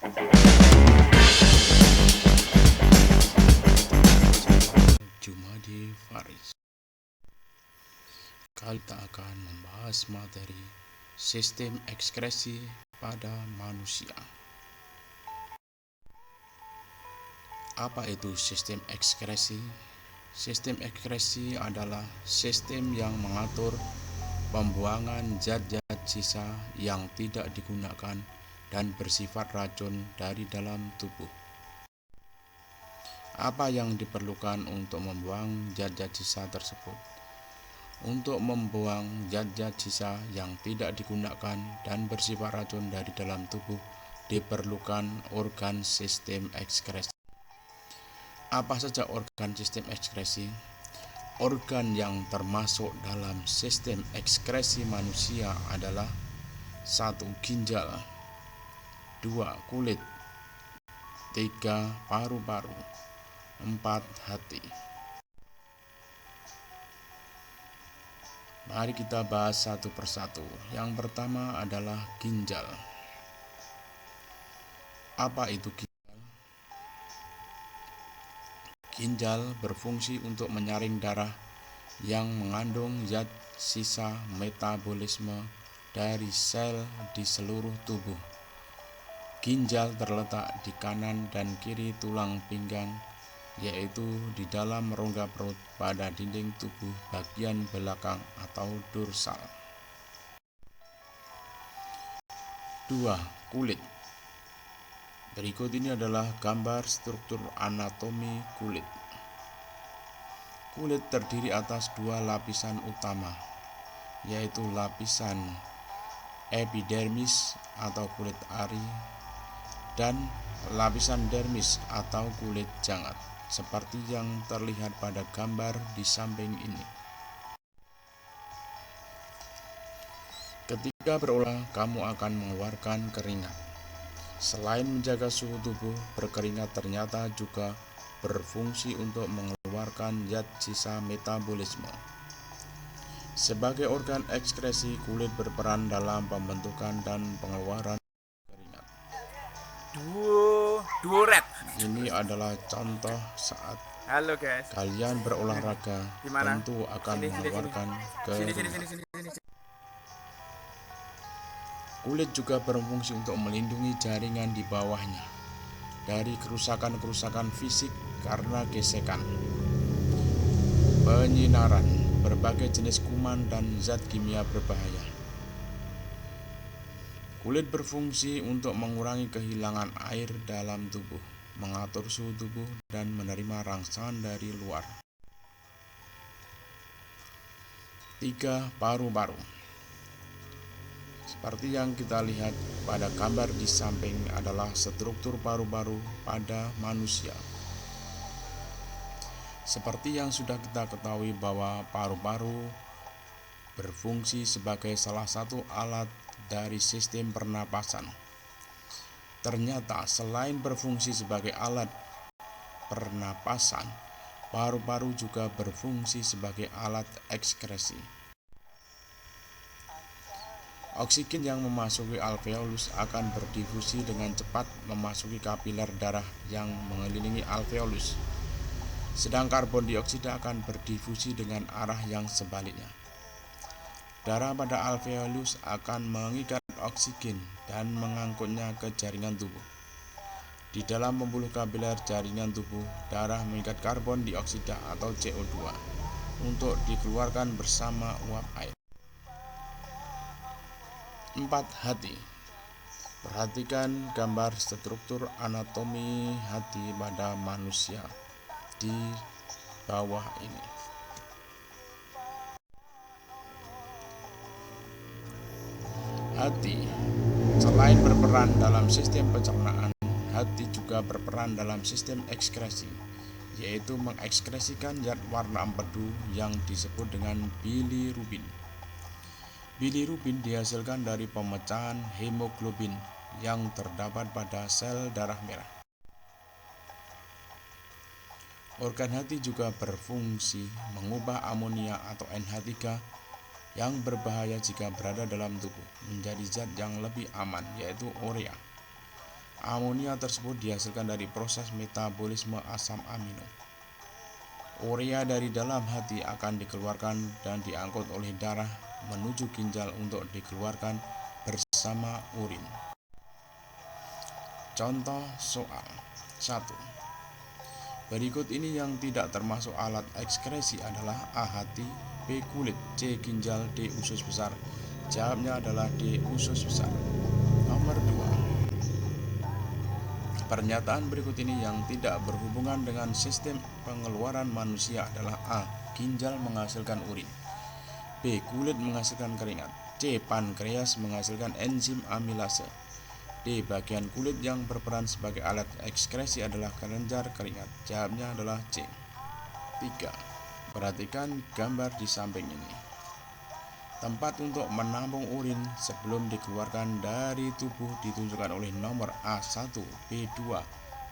Jumadi Faris. Kali kita akan membahas materi sistem ekskresi pada manusia. Apa itu sistem ekskresi? Sistem ekskresi adalah sistem yang mengatur pembuangan zat-zat sisa yang tidak digunakan dan bersifat racun dari dalam tubuh. Apa yang diperlukan untuk membuang zat-zat sisa tersebut? Untuk membuang zat-zat sisa yang tidak digunakan dan bersifat racun dari dalam tubuh, diperlukan organ sistem ekskresi. Apa saja organ sistem ekskresi? Organ yang termasuk dalam sistem ekskresi manusia adalah 1. Ginjal, 2. Kulit, 3. Paru-paru, 4. Hati. Mari kita bahas satu persatu. Yang pertama adalah ginjal. Apa itu ginjal? Ginjal berfungsi untuk menyaring darah yang mengandung zat sisa metabolisme dari sel di seluruh tubuh. Ginjal terletak di kanan dan kiri tulang pinggang, yaitu di dalam rongga perut pada dinding tubuh bagian belakang atau dorsal. 2. Kulit. Berikut ini adalah gambar struktur anatomi kulit. Kulit terdiri atas 2 lapisan utama, yaitu lapisan epidermis atau kulit ari dan lapisan dermis atau kulit jangat, seperti yang terlihat pada gambar di samping ini. Ketika berolah, kamu akan mengeluarkan keringat. Selain menjaga suhu tubuh, berkeringat ternyata juga berfungsi untuk mengeluarkan zat sisa metabolisme. Sebagai organ ekskresi, kulit berperan dalam pembentukan dan pengeluaran keringat. Duret. Ini adalah contoh saat Halo guys. kalian berolahraga, Gimana? tentu akan mengeluarkan keringat. Sini. Kulit juga berfungsi untuk melindungi jaringan di bawahnya dari kerusakan-kerusakan fisik karena gesekan, penyinaran, berbagai jenis kuman dan zat kimia berbahaya. Kulit berfungsi untuk mengurangi kehilangan air dalam tubuh, mengatur suhu tubuh, dan menerima rangsangan dari luar. 3. Paru-paru. Seperti yang kita lihat pada gambar di samping adalah struktur paru-paru pada manusia. Seperti yang sudah kita ketahui bahwa paru-paru berfungsi sebagai salah satu alat dari sistem pernapasan. Ternyata selain berfungsi sebagai alat pernapasan, paru-paru juga berfungsi sebagai alat ekskresi. Oksigen yang memasuki alveolus akan berdifusi dengan cepat memasuki kapiler darah yang mengelilingi alveolus. Sedang karbon dioksida akan berdifusi dengan arah yang sebaliknya. Darah pada alveolus akan mengikat oksigen dan mengangkutnya ke jaringan tubuh. Di dalam pembuluh kapiler jaringan tubuh, darah mengikat karbon dioksida atau CO2 untuk dikeluarkan bersama uap air. 4. Hati. Perhatikan gambar struktur anatomi hati pada manusia di bawah ini. Hati selain berperan dalam sistem pencernaan, hati juga berperan dalam sistem ekskresi, yaitu mengekskresikan zat warna empedu yang disebut dengan bilirubin. Bilirubin dihasilkan dari pemecahan hemoglobin yang terdapat pada sel darah merah. Organ hati juga berfungsi mengubah amonia atau NH3 yang berbahaya jika berada dalam tubuh menjadi zat yang lebih aman, yaitu urea. Amonia tersebut dihasilkan dari proses metabolisme asam amino. Urea dari dalam hati akan dikeluarkan dan diangkut oleh darah menuju ginjal untuk dikeluarkan bersama urin. Contoh soal 1. Berikut ini yang tidak termasuk alat ekskresi adalah A. Hati, B. Kulit, C. Ginjal, D. Usus besar. Jawabnya adalah D. Usus besar. Nomor 2. Pernyataan berikut ini yang tidak berhubungan dengan sistem pengeluaran manusia adalah A. Ginjal menghasilkan urin, B. Kulit menghasilkan keringat, C. Pankreas menghasilkan enzim amilase, D. Bagian kulit yang berperan sebagai alat ekskresi adalah kelenjar keringat. Jawabnya adalah C. 3. Perhatikan gambar di samping ini. Tempat untuk menampung urin sebelum dikeluarkan dari tubuh ditunjukkan oleh nomor A1, B2,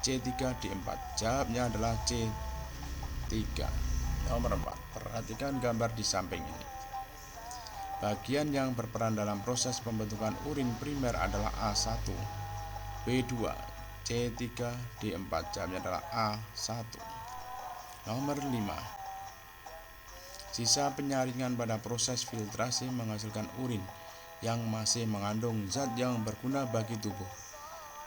C3, D4. Jawabnya adalah C3. Nomor 4. Perhatikan gambar di samping ini. Bagian yang berperan dalam proses pembentukan urin primer adalah A1, B2, C3, D4. Jawabnya adalah A1. Nomor 5. Sisa penyaringan pada proses filtrasi menghasilkan urin yang masih mengandung zat yang berguna bagi tubuh.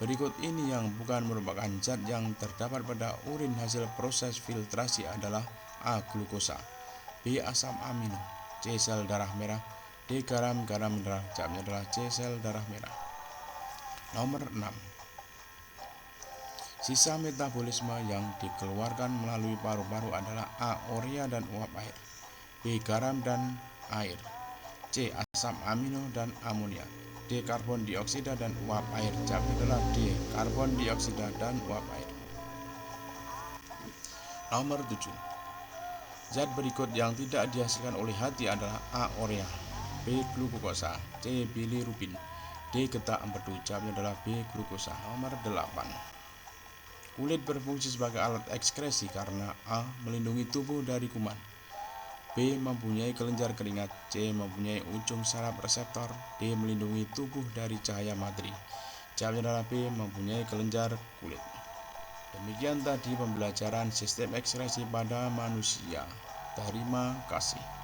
Berikut ini yang bukan merupakan zat yang terdapat pada urin hasil proses filtrasi adalah A. Glukosa, B. Asam amino, C. Sel darah merah, D. Garam mineral. Jawabnya adalah C. Sel darah merah. Nomor 6. Sisa metabolisme yang dikeluarkan melalui paru-paru adalah A. Urea dan uap air, B. Garam dan air, C. Asam amino dan amonia, D. Karbon dioksida dan uap air. Jawabnya adalah D. Karbon dioksida dan uap air. Nomor 7. Zat berikut yang tidak dihasilkan oleh hati adalah A. Urea, B. Glukosa, C. bilirubin, D. Getah empedu. Jawabnya adalah B. Glukosa. Nomor 8. Kulit berfungsi sebagai alat ekskresi karena A. Melindungi tubuh dari kuman, B. Mempunyai kelenjar keringat, C. Mempunyai ujung saraf reseptor, D. Melindungi tubuh dari cahaya matahari. Jawabnya adalah B. Mempunyai kelenjar kulit. Demikian tadi pembelajaran sistem ekskresi pada manusia. Terima kasih.